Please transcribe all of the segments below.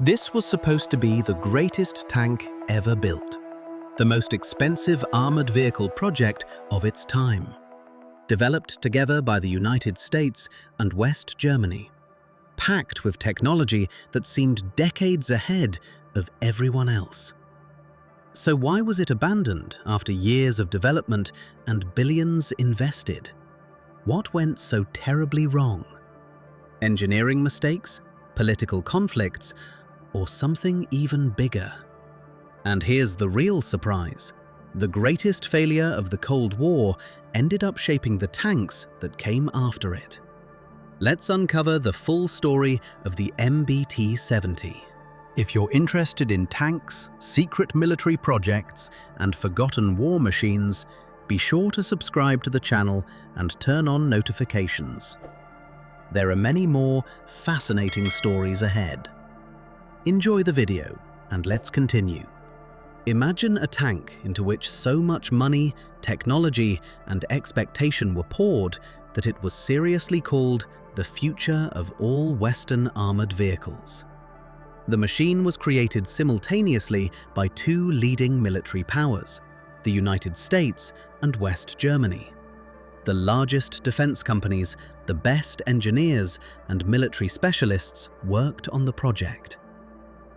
This was supposed to be the greatest tank ever built, the most expensive armored vehicle project of its time, developed together by the United States and West Germany, packed with technology that seemed decades ahead of everyone else. So why was it abandoned after years of development and billions invested? What went so terribly wrong? Engineering mistakes, political conflicts, or something even bigger? And here's the real surprise. The greatest failure of the Cold War ended up shaping the tanks that came after it. Let's uncover the full story of the MBT-70. If you're interested in tanks, secret military projects, and forgotten war machines, be sure to subscribe to the channel and turn on notifications. There are many more fascinating stories ahead. Enjoy the video, and let's continue. Imagine a tank into which so much money, technology, and expectation were poured that it was seriously called the future of all Western armored vehicles. The machine was created simultaneously by two leading military powers, the United States and West Germany. The largest defense companies, the best engineers, and military specialists worked on the project.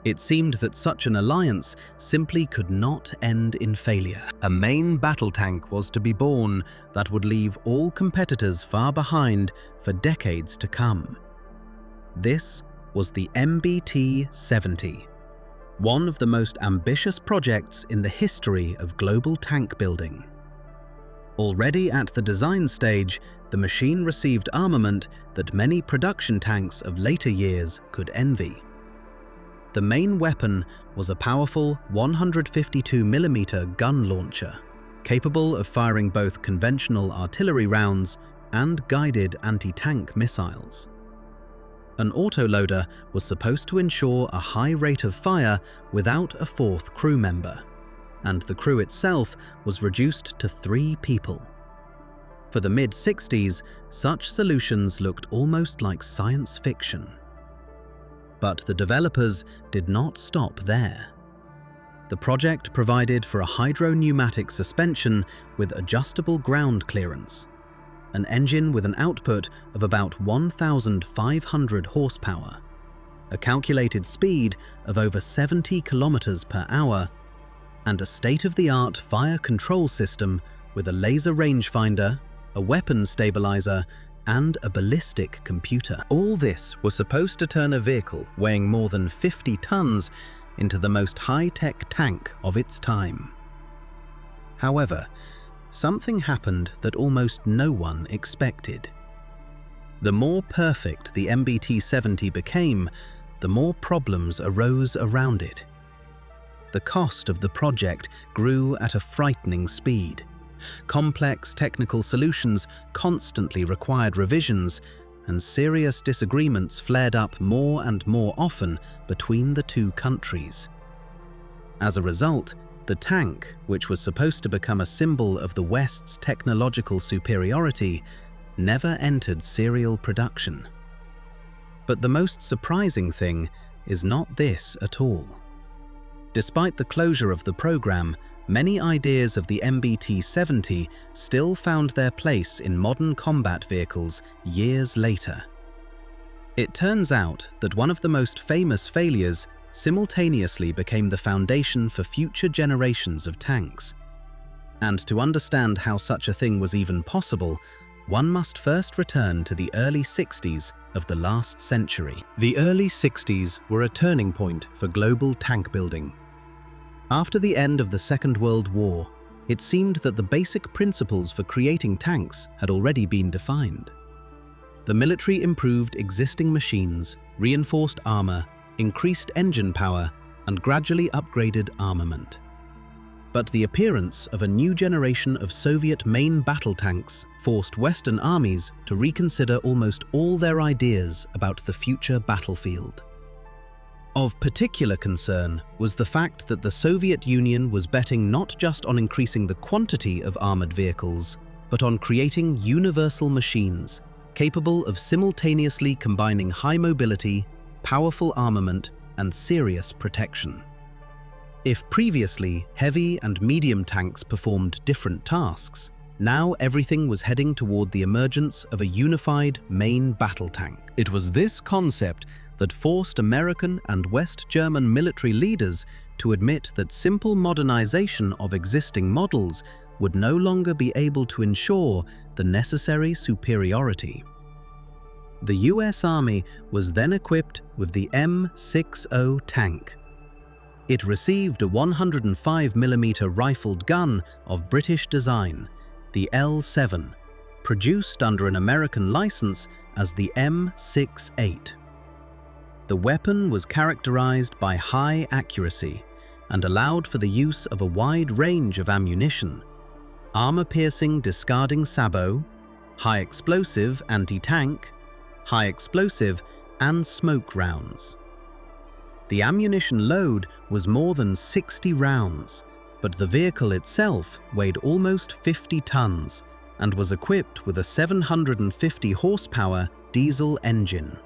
It seemed that such an alliance simply could not end in failure. A main battle tank was to be born that would leave all competitors far behind for decades to come. This was the MBT-70, one of the most ambitious projects in the history of global tank building. Already at the design stage, the machine received armament that many production tanks of later years could envy. The main weapon was a powerful 152mm gun launcher, capable of firing both conventional artillery rounds and guided anti-tank missiles. An autoloader was supposed to ensure a high rate of fire without a fourth crew member, and the crew itself was reduced to 3 people. For the mid-60s, such solutions looked almost like science fiction. But the developers did not stop there. The project provided for a hydro-pneumatic suspension with adjustable ground clearance, an engine with an output of about 1,500 horsepower, a calculated speed of over 70 kilometers per hour, and a state-of-the-art fire control system with a laser rangefinder, a weapon stabilizer, and a ballistic computer. All this was supposed to turn a vehicle weighing more than 50 tons into the most high-tech tank of its time. However, something happened that almost no one expected. The more perfect the MBT-70 became, the more problems arose around it. The cost of the project grew at a frightening speed. Complex technical solutions constantly required revisions, and serious disagreements flared up more and more often between the two countries. As a result, the tank, which was supposed to become a symbol of the West's technological superiority, never entered serial production. But the most surprising thing is not this at all. Despite the closure of the program, many ideas of the MBT-70 still found their place in modern combat vehicles years later. It turns out that one of the most famous failures simultaneously became the foundation for future generations of tanks. And to understand how such a thing was even possible, one must first return to the early 60s of the last century. The early 60s were a turning point for global tank building. After the end of the Second World War, it seemed that the basic principles for creating tanks had already been defined. The military improved existing machines, reinforced armor, increased engine power, and gradually upgraded armament. But the appearance of a new generation of Soviet main battle tanks forced Western armies to reconsider almost all their ideas about the future battlefield. Of particular concern was the fact that the Soviet Union was betting not just on increasing the quantity of armored vehicles, but on creating universal machines capable of simultaneously combining high mobility, powerful armament, and serious protection. If previously heavy and medium tanks performed different tasks, now everything was heading toward the emergence of a unified main battle tank. It was this concept that forced American and West German military leaders to admit that simple modernization of existing models would no longer be able to ensure the necessary superiority. The US Army was then equipped with the M60 tank. It received a 105mm rifled gun of British design, the L7, produced under an American license as the M68. The weapon was characterized by high accuracy and allowed for the use of a wide range of ammunition: armor-piercing discarding sabot, high-explosive anti-tank, high-explosive and smoke rounds. The ammunition load was more than 60 rounds, but the vehicle itself weighed almost 50 tons and was equipped with a 750 horsepower diesel engine.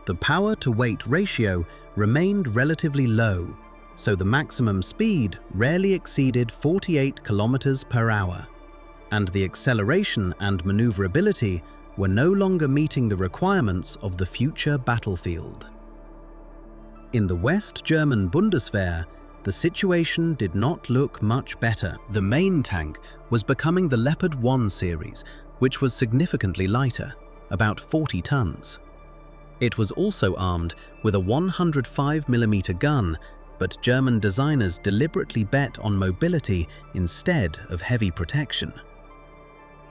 The power-to-weight ratio remained relatively low, so the maximum speed rarely exceeded 48 kilometers per hour, and the acceleration and maneuverability were no longer meeting the requirements of the future battlefield. In the West German Bundeswehr, the situation did not look much better. The main tank was becoming the Leopard 1 series, which was significantly lighter, about 40 tons. It was also armed with a 105mm gun, but German designers deliberately bet on mobility instead of heavy protection.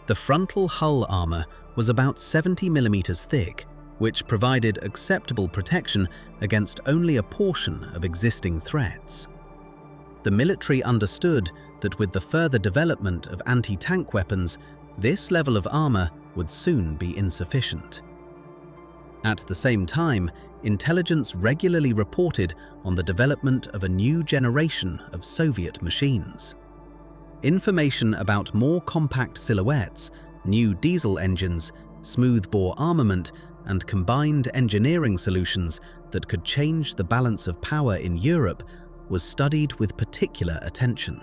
The frontal hull armor was about 70mm thick, which provided acceptable protection against only a portion of existing threats. The military understood that with the further development of anti-tank weapons, this level of armor would soon be insufficient. At the same time, intelligence regularly reported on the development of a new generation of Soviet machines. Information about more compact silhouettes, new diesel engines, smoothbore armament, and combined engineering solutions that could change the balance of power in Europe was studied with particular attention.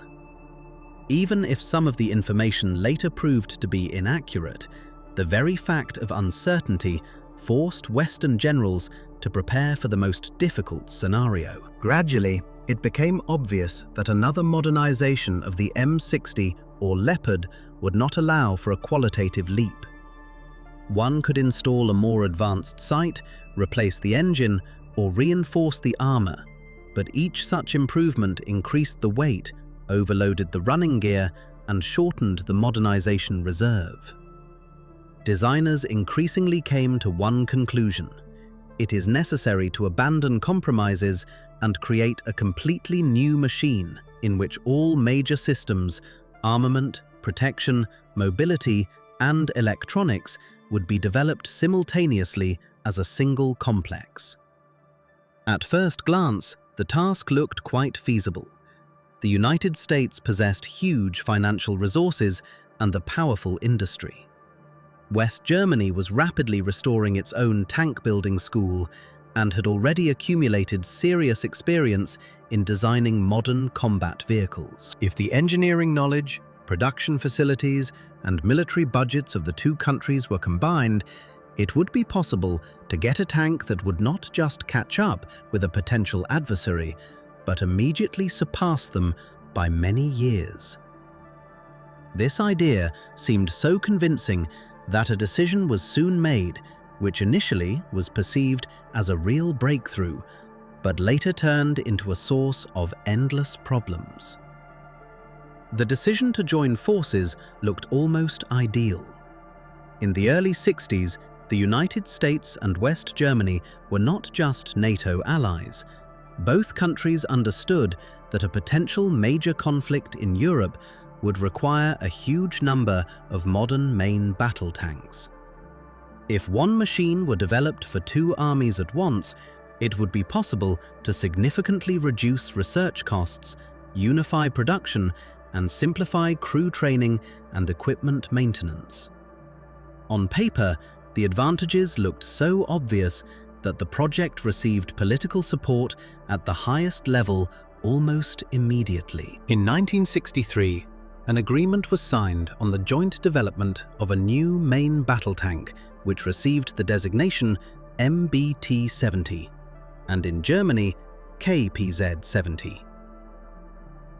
Even if some of the information later proved to be inaccurate, the very fact of uncertainty forced Western generals to prepare for the most difficult scenario. Gradually, it became obvious that another modernization of the M60 or Leopard would not allow for a qualitative leap. One could install a more advanced sight, replace the engine, or reinforce the armor, but each such improvement increased the weight, overloaded the running gear, and shortened the modernization reserve. Designers increasingly came to one conclusion: it is necessary to abandon compromises and create a completely new machine in which all major systems, armament, protection, mobility, and electronics would be developed simultaneously as a single complex. At first glance, the task looked quite feasible. The United States possessed huge financial resources and a powerful industry. West Germany was rapidly restoring its own tank-building school and had already accumulated serious experience in designing modern combat vehicles. If the engineering knowledge, production facilities, and military budgets of the two countries were combined, it would be possible to get a tank that would not just catch up with a potential adversary, but immediately surpass them by many years. This idea seemed so convincing that a decision was soon made, which initially was perceived as a real breakthrough, but later turned into a source of endless problems. The decision to join forces looked almost ideal. In the early 60s, the United States and West Germany were not just NATO allies. Both countries understood that a potential major conflict in Europe would require a huge number of modern main battle tanks. If one machine were developed for two armies at once, it would be possible to significantly reduce research costs, unify production, and simplify crew training and equipment maintenance. On paper, the advantages looked so obvious that the project received political support at the highest level almost immediately. In 1963, an agreement was signed on the joint development of a new main battle tank, which received the designation MBT-70, and in Germany, KPZ-70.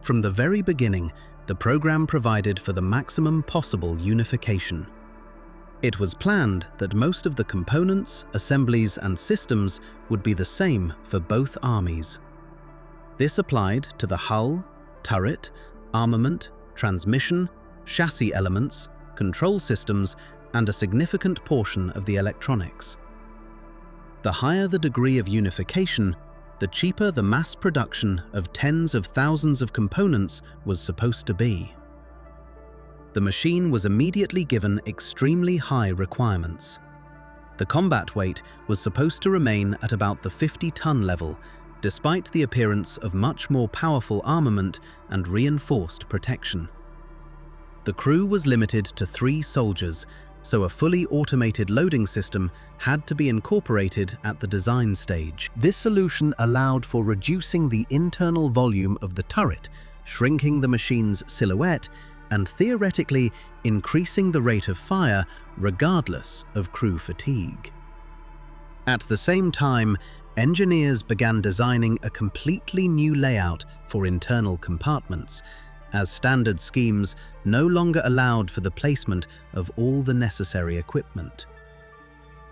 From the very beginning, the program provided for the maximum possible unification. It was planned that most of the components, assemblies, and systems would be the same for both armies. This applied to the hull, turret, armament, transmission, chassis elements, control systems, and a significant portion of the electronics. The higher the degree of unification, the cheaper the mass production of tens of thousands of components was supposed to be. The machine was immediately given extremely high requirements. The combat weight was supposed to remain at about the 50-ton level, despite the appearance of much more powerful armament and reinforced protection. The crew was limited to 3 soldiers, so a fully automated loading system had to be incorporated at the design stage. This solution allowed for reducing the internal volume of the turret, shrinking the machine's silhouette, and theoretically increasing the rate of fire regardless of crew fatigue. At the same time, engineers began designing a completely new layout for internal compartments, as standard schemes no longer allowed for the placement of all the necessary equipment.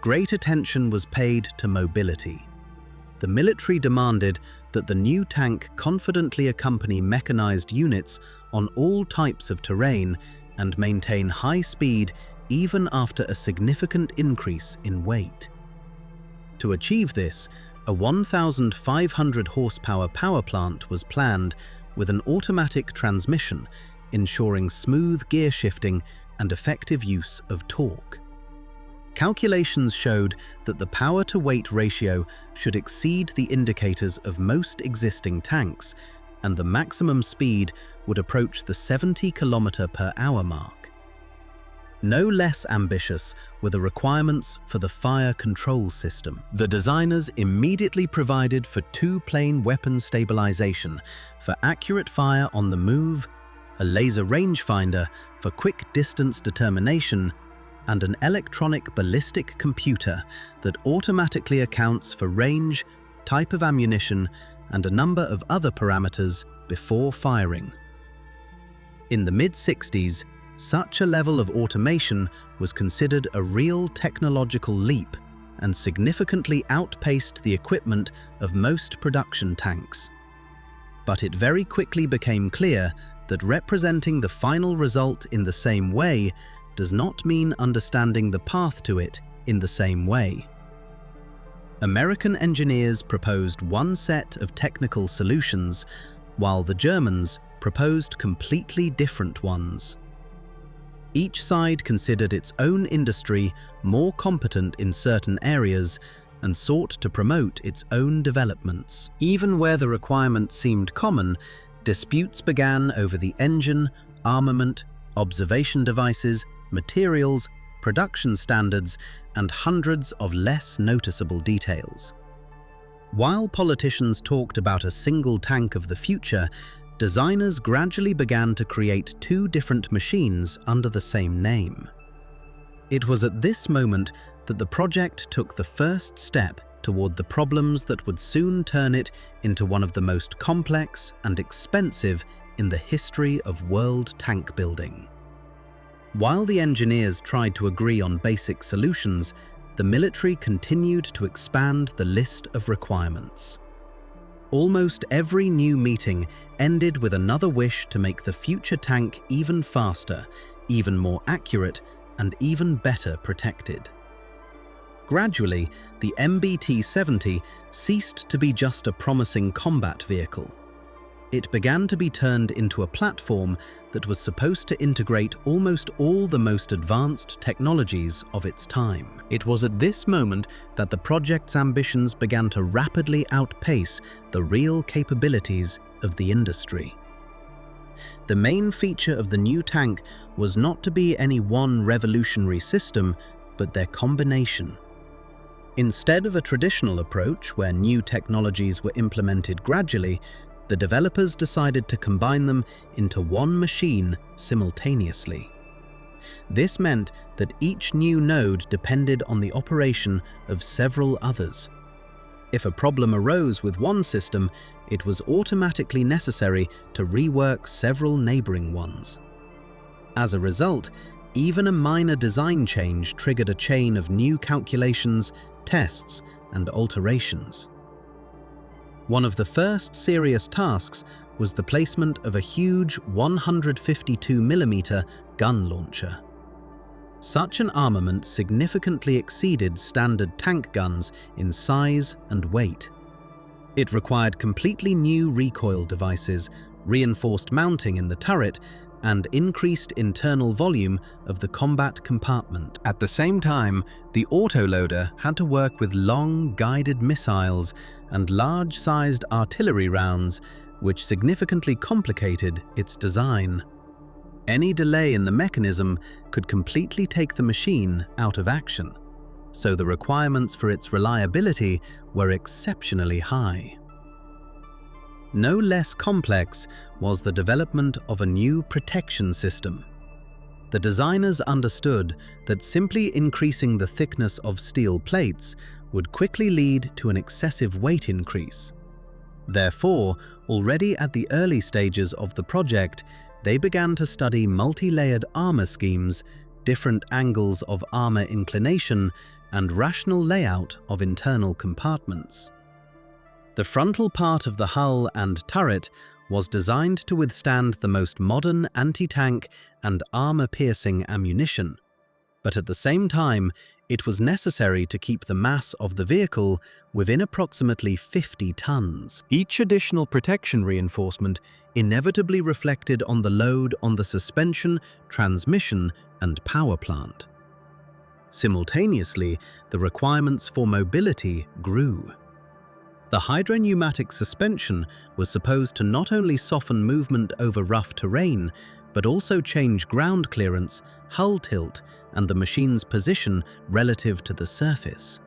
Great attention was paid to mobility. The military demanded that the new tank confidently accompany mechanized units on all types of terrain and maintain high speed even after a significant increase in weight. To achieve this, a 1,500 horsepower power plant was planned with an automatic transmission, ensuring smooth gear shifting and effective use of torque. Calculations showed that the power-to-weight ratio should exceed the indicators of most existing tanks, and the maximum speed would approach the 70 km/h mark. No less ambitious were the requirements for the fire control system. The designers immediately provided for 2-plane weapon stabilization for accurate fire on the move, a laser rangefinder for quick distance determination, and an electronic ballistic computer that automatically accounts for range, type of ammunition, and a number of other parameters before firing. In the mid-60s, such a level of automation was considered a real technological leap and significantly outpaced the equipment of most production tanks. But it very quickly became clear that representing the final result in the same way does not mean understanding the path to it in the same way. American engineers proposed one set of technical solutions, while the Germans proposed completely different ones. Each side considered its own industry more competent in certain areas and sought to promote its own developments. Even where the requirements seemed common, disputes began over the engine, armament, observation devices, materials, production standards, and hundreds of less noticeable details. While politicians talked about a single tank of the future, designers gradually began to create 2 different machines under the same name. It was at this moment that the project took the first step toward the problems that would soon turn it into one of the most complex and expensive in the history of world tank building. While the engineers tried to agree on basic solutions, the military continued to expand the list of requirements. Almost every new meeting ended with another wish to make the future tank even faster, even more accurate, and even better protected. Gradually, the MBT-70 ceased to be just a promising combat vehicle. It began to be turned into a platform that was supposed to integrate almost all the most advanced technologies of its time. It was at this moment that the project's ambitions began to rapidly outpace the real capabilities of the industry. The main feature of the new tank was not to be any one revolutionary system, but their combination. Instead of a traditional approach where new technologies were implemented gradually, the developers decided to combine them into one machine simultaneously. This meant that each new node depended on the operation of several others. If a problem arose with one system, it was automatically necessary to rework several neighboring ones. As a result, even a minor design change triggered a chain of new calculations, tests, and alterations. One of the first serious tasks was the placement of a huge 152mm gun launcher. Such an armament significantly exceeded standard tank guns in size and weight. It required completely new recoil devices, reinforced mounting in the turret, and increased internal volume of the combat compartment. At the same time, the autoloader had to work with long guided missiles and large-sized artillery rounds, which significantly complicated its design. Any delay in the mechanism could completely take the machine out of action, so the requirements for its reliability were exceptionally high. No less complex was the development of a new protection system. The designers understood that simply increasing the thickness of steel plates would quickly lead to an excessive weight increase. Therefore, already at the early stages of the project, they began to study multi-layered armor schemes, different angles of armor inclination, and rational layout of internal compartments. The frontal part of the hull and turret was designed to withstand the most modern anti-tank and armor-piercing ammunition, but at the same time, it was necessary to keep the mass of the vehicle within approximately 50 tons. Each additional protection reinforcement inevitably reflected on the load on the suspension, transmission, and power plant. Simultaneously, the requirements for mobility grew. The hydropneumatic suspension was supposed to not only soften movement over rough terrain, but also change ground clearance, hull tilt, and the machine's position relative to the surface.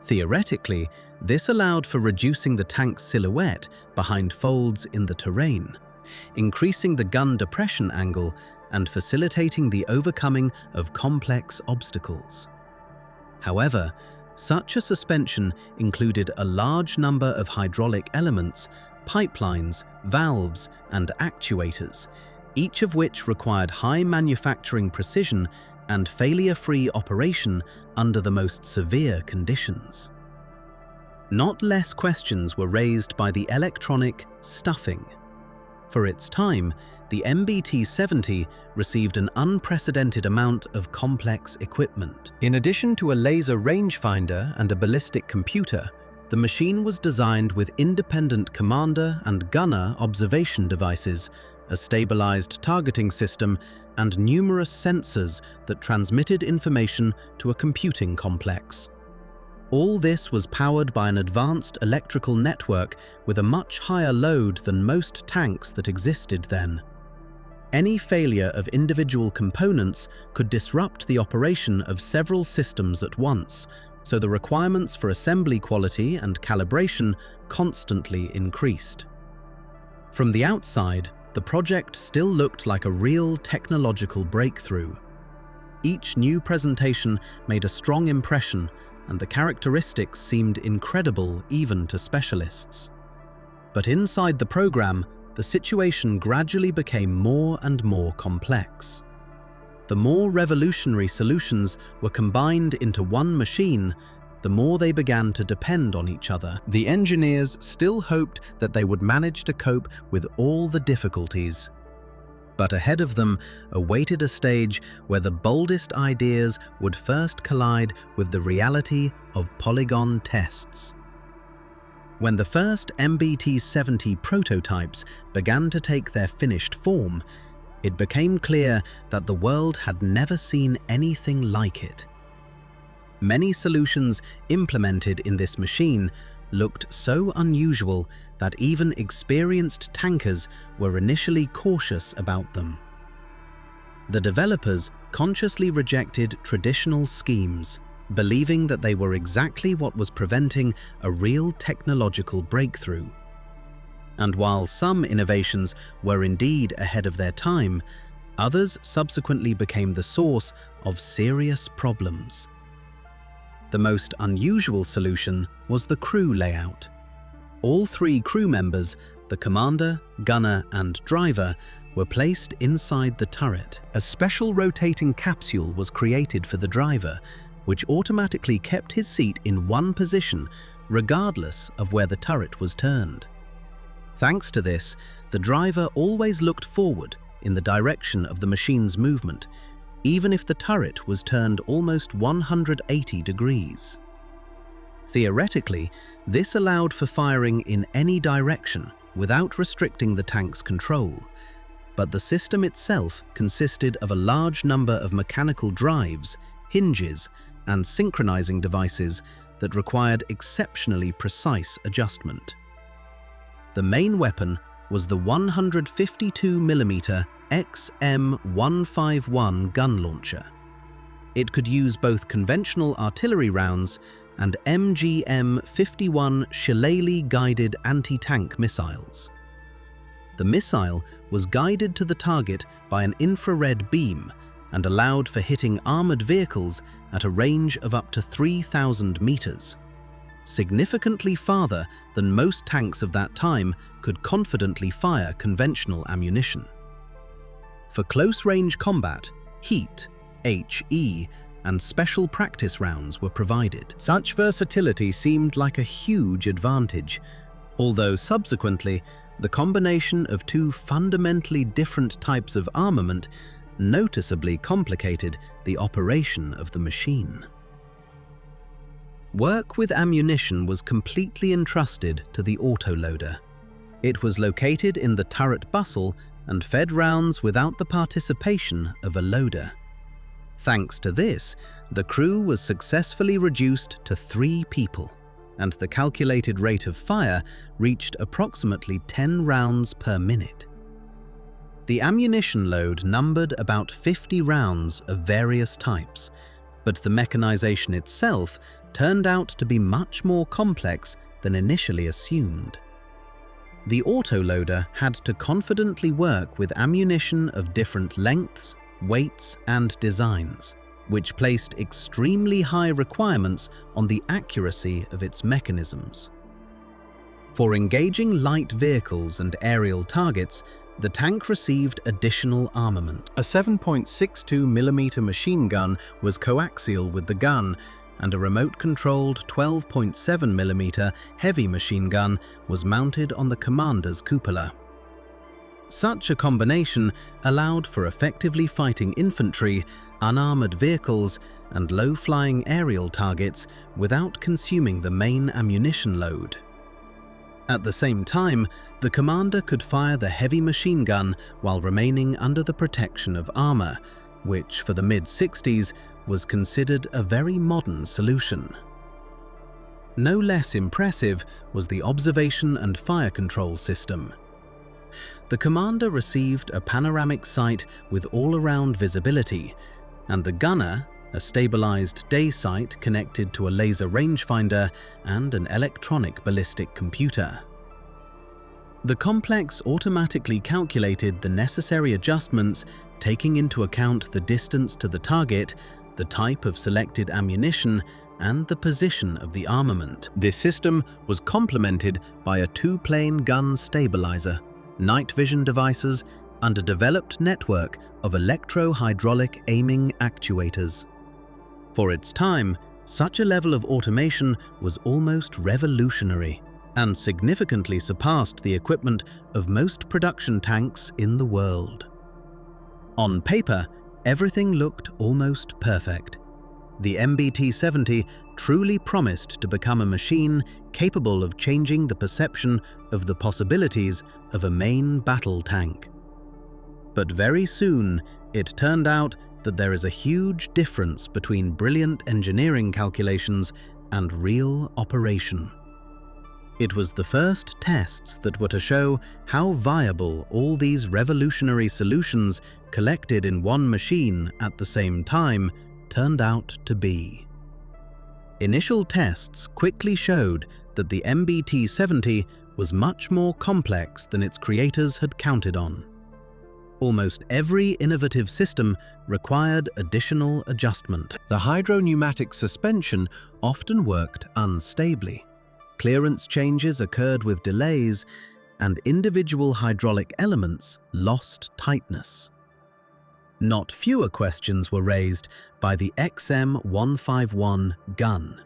Theoretically, this allowed for reducing the tank's silhouette behind folds in the terrain, increasing the gun depression angle, and facilitating the overcoming of complex obstacles. However, such a suspension included a large number of hydraulic elements, pipelines, valves, and actuators, each of which required high manufacturing precision and failure-free operation under the most severe conditions. Not less questions were raised by the electronic stuffing. For its time, the MBT-70 received an unprecedented amount of complex equipment. In addition to a laser rangefinder and a ballistic computer, the machine was designed with independent commander and gunner observation devices, a stabilized targeting system, and numerous sensors that transmitted information to a computing complex. All this was powered by an advanced electrical network with a much higher load than most tanks that existed then. Any failure of individual components could disrupt the operation of several systems at once, so the requirements for assembly quality and calibration constantly increased. From the outside, the project still looked like a real technological breakthrough. Each new presentation made a strong impression, and the characteristics seemed incredible even to specialists. But inside the program, the situation gradually became more and more complex. The more revolutionary solutions were combined into one machine, the more they began to depend on each other. The engineers still hoped that they would manage to cope with all the difficulties. But ahead of them awaited a stage where the boldest ideas would first collide with the reality of polygon tests. When the first MBT-70 prototypes began to take their finished form, it became clear that the world had never seen anything like it. Many solutions implemented in this machine looked so unusual that even experienced tankers were initially cautious about them. The developers consciously rejected traditional schemes. believing that they were exactly what was preventing a real technological breakthrough. And while some innovations were indeed ahead of their time, others subsequently became the source of serious problems. The most unusual solution was the crew layout. All three crew members, the commander, gunner, and driver, were placed inside the turret. A special rotating capsule was created for the driver, which automatically kept his seat in one position, regardless of where the turret was turned. Thanks to this, the driver always looked forward in the direction of the machine's movement, even if the turret was turned almost 180 degrees. Theoretically, this allowed for firing in any direction without restricting the tank's control, but the system itself consisted of a large number of mechanical drives, hinges, and synchronizing devices that required exceptionally precise adjustment. The main weapon was the 152mm XM-151 gun launcher. It could use both conventional artillery rounds and MGM-51 shillelagh-guided anti-tank missiles. The missile was guided to the target by an infrared beam and allowed for hitting armored vehicles at a range of up to 3,000 meters, significantly farther than most tanks of that time could confidently fire conventional ammunition. For close-range combat, heat, HE, and special practice rounds were provided. Such versatility seemed like a huge advantage, although subsequently, the combination of two fundamentally different types of armament noticeably complicated the operation of the machine. Work with ammunition was completely entrusted to the autoloader. It was located in the turret bustle and fed rounds without the participation of a loader. Thanks to this, the crew was successfully reduced to 3 people, and the calculated rate of fire reached approximately 10 rounds per minute. The ammunition load numbered about 50 rounds of various types, but the mechanization itself turned out to be much more complex than initially assumed. The autoloader had to confidently work with ammunition of different lengths, weights, and designs, which placed extremely high requirements on the accuracy of its mechanisms. For engaging light vehicles and aerial targets, the tank received additional armament. A 7.62mm machine gun was coaxial with the gun, and a remote-controlled 12.7mm heavy machine gun was mounted on the commander's cupola. Such a combination allowed for effectively fighting infantry, unarmored vehicles, and low-flying aerial targets without consuming the main ammunition load. At the same time, the commander could fire the heavy machine gun while remaining under the protection of armor, which for the mid-60s was considered a very modern solution. No less impressive was the observation and fire control system. The commander received a panoramic sight with all-around visibility, and the gunner, a stabilized day sight connected to a laser rangefinder and an electronic ballistic computer. The complex automatically calculated the necessary adjustments, taking into account the distance to the target, the type of selected ammunition, and the position of the armament. This system was complemented by a 2-plane gun stabilizer, night vision devices, and a developed network of electro-hydraulic aiming actuators. For its time, such a level of automation was almost revolutionary and significantly surpassed the equipment of most production tanks in the world. On paper, everything looked almost perfect. The MBT-70 truly promised to become a machine capable of changing the perception of the possibilities of a main battle tank. But very soon, it turned out that there is a huge difference between brilliant engineering calculations and real operation. It was the first tests that were to show how viable all these revolutionary solutions collected in one machine at the same time turned out to be. Initial tests quickly showed that the MBT-70 was much more complex than its creators had counted on. Almost every innovative system required additional adjustment. The hydropneumatic suspension often worked unstably. Clearance changes occurred with delays, and individual hydraulic elements lost tightness. Not fewer questions were raised by the XM151 gun.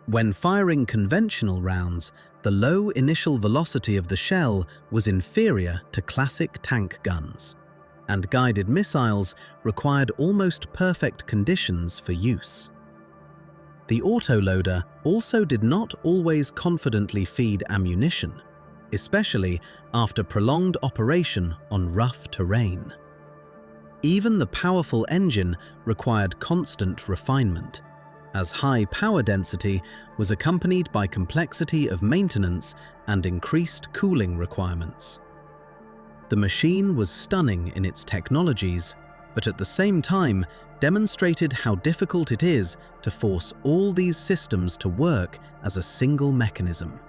When firing conventional rounds, the low initial velocity of the shell was inferior to classic tank guns, and guided missiles required almost perfect conditions for use. The autoloader also did not always confidently feed ammunition, especially after prolonged operation on rough terrain. Even the powerful engine required constant refinement, as high power density was accompanied by complexity of maintenance and increased cooling requirements. The machine was stunning in its technologies, but at the same time demonstrated how difficult it is to force all these systems to work as a single mechanism.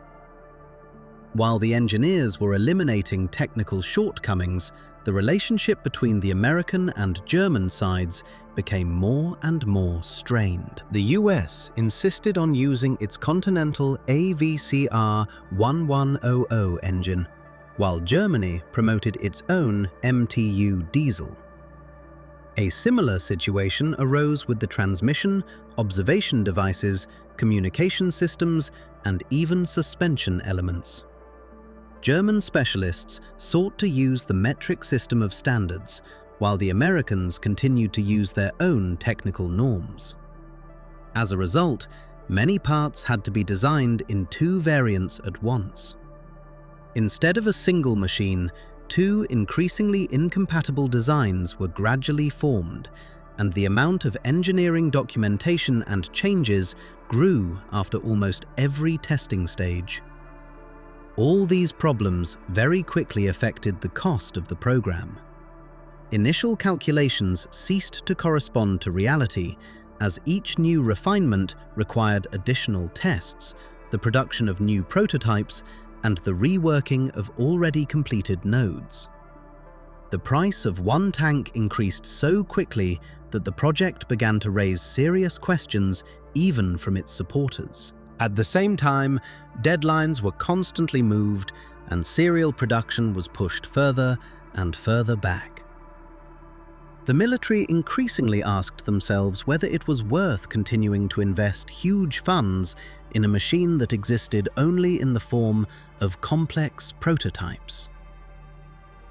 While the engineers were eliminating technical shortcomings, the relationship between the American and German sides became more and more strained. The US insisted on using its Continental AVCR 1100 engine, while Germany promoted its own MTU diesel. A similar situation arose with the transmission, observation devices, communication systems, and even suspension elements. German specialists sought to use the metric system of standards, while the Americans continued to use their own technical norms. As a result, many parts had to be designed in two variants at once. Instead of a single machine, two increasingly incompatible designs were gradually formed, and the amount of engineering documentation and changes grew after almost every testing stage. All these problems very quickly affected the cost of the program. Initial calculations ceased to correspond to reality, as each new refinement required additional tests, the production of new prototypes, and the reworking of already completed nodes. The price of one tank increased so quickly that the project began to raise serious questions even from its supporters. At the same time, deadlines were constantly moved and serial production was pushed further and further back. The military increasingly asked themselves whether it was worth continuing to invest huge funds in a machine that existed only in the form of complex prototypes.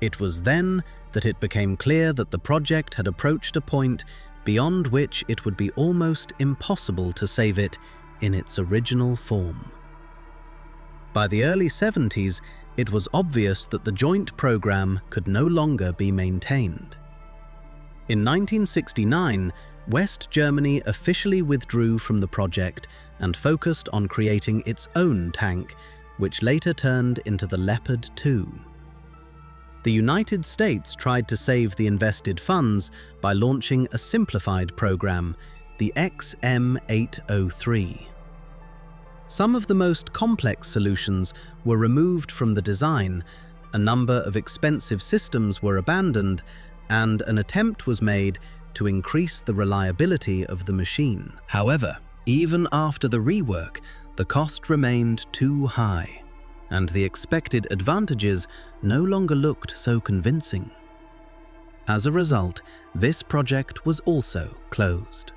It was then that it became clear that the project had approached a point beyond which it would be almost impossible to save it in its original form. By the early 70s, it was obvious that the joint program could no longer be maintained. In 1969, West Germany officially withdrew from the project and focused on creating its own tank, which later turned into the Leopard 2. The United States tried to save the invested funds by launching a simplified program, the XM803. Some of the most complex solutions were removed from the design, a number of expensive systems were abandoned, and an attempt was made to increase the reliability of the machine. However, even after the rework, the cost remained too high, and the expected advantages no longer looked so convincing. As a result, this project was also closed.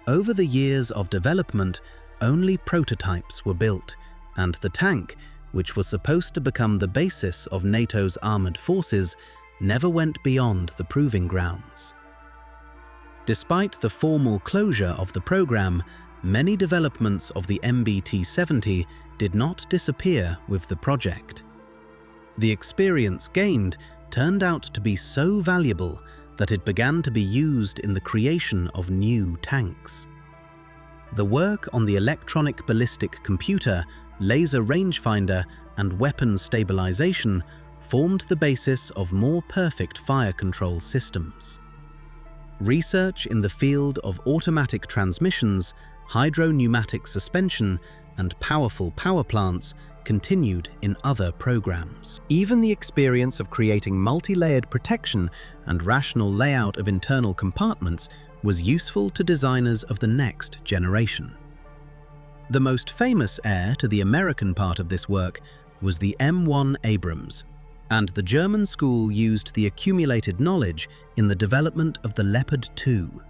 Over the years of development, only prototypes were built, and the tank, which was supposed to become the basis of NATO's armored forces, never went beyond the proving grounds. Despite the formal closure of the program, many developments of the MBT-70 did not disappear with the project. The experience gained turned out to be so valuable that it began to be used in the creation of new tanks. The work on the electronic ballistic computer, laser rangefinder, and weapons stabilization formed the basis of more perfect fire control systems. Research in the field of automatic transmissions, hydro-pneumatic suspension, and powerful power plants continued in other programs. Even the experience of creating multi-layered protection and rational layout of internal compartments was useful to designers of the next generation. The most famous heir to the American part of this work was the M1 Abrams, and the German school used the accumulated knowledge in the development of the Leopard 2.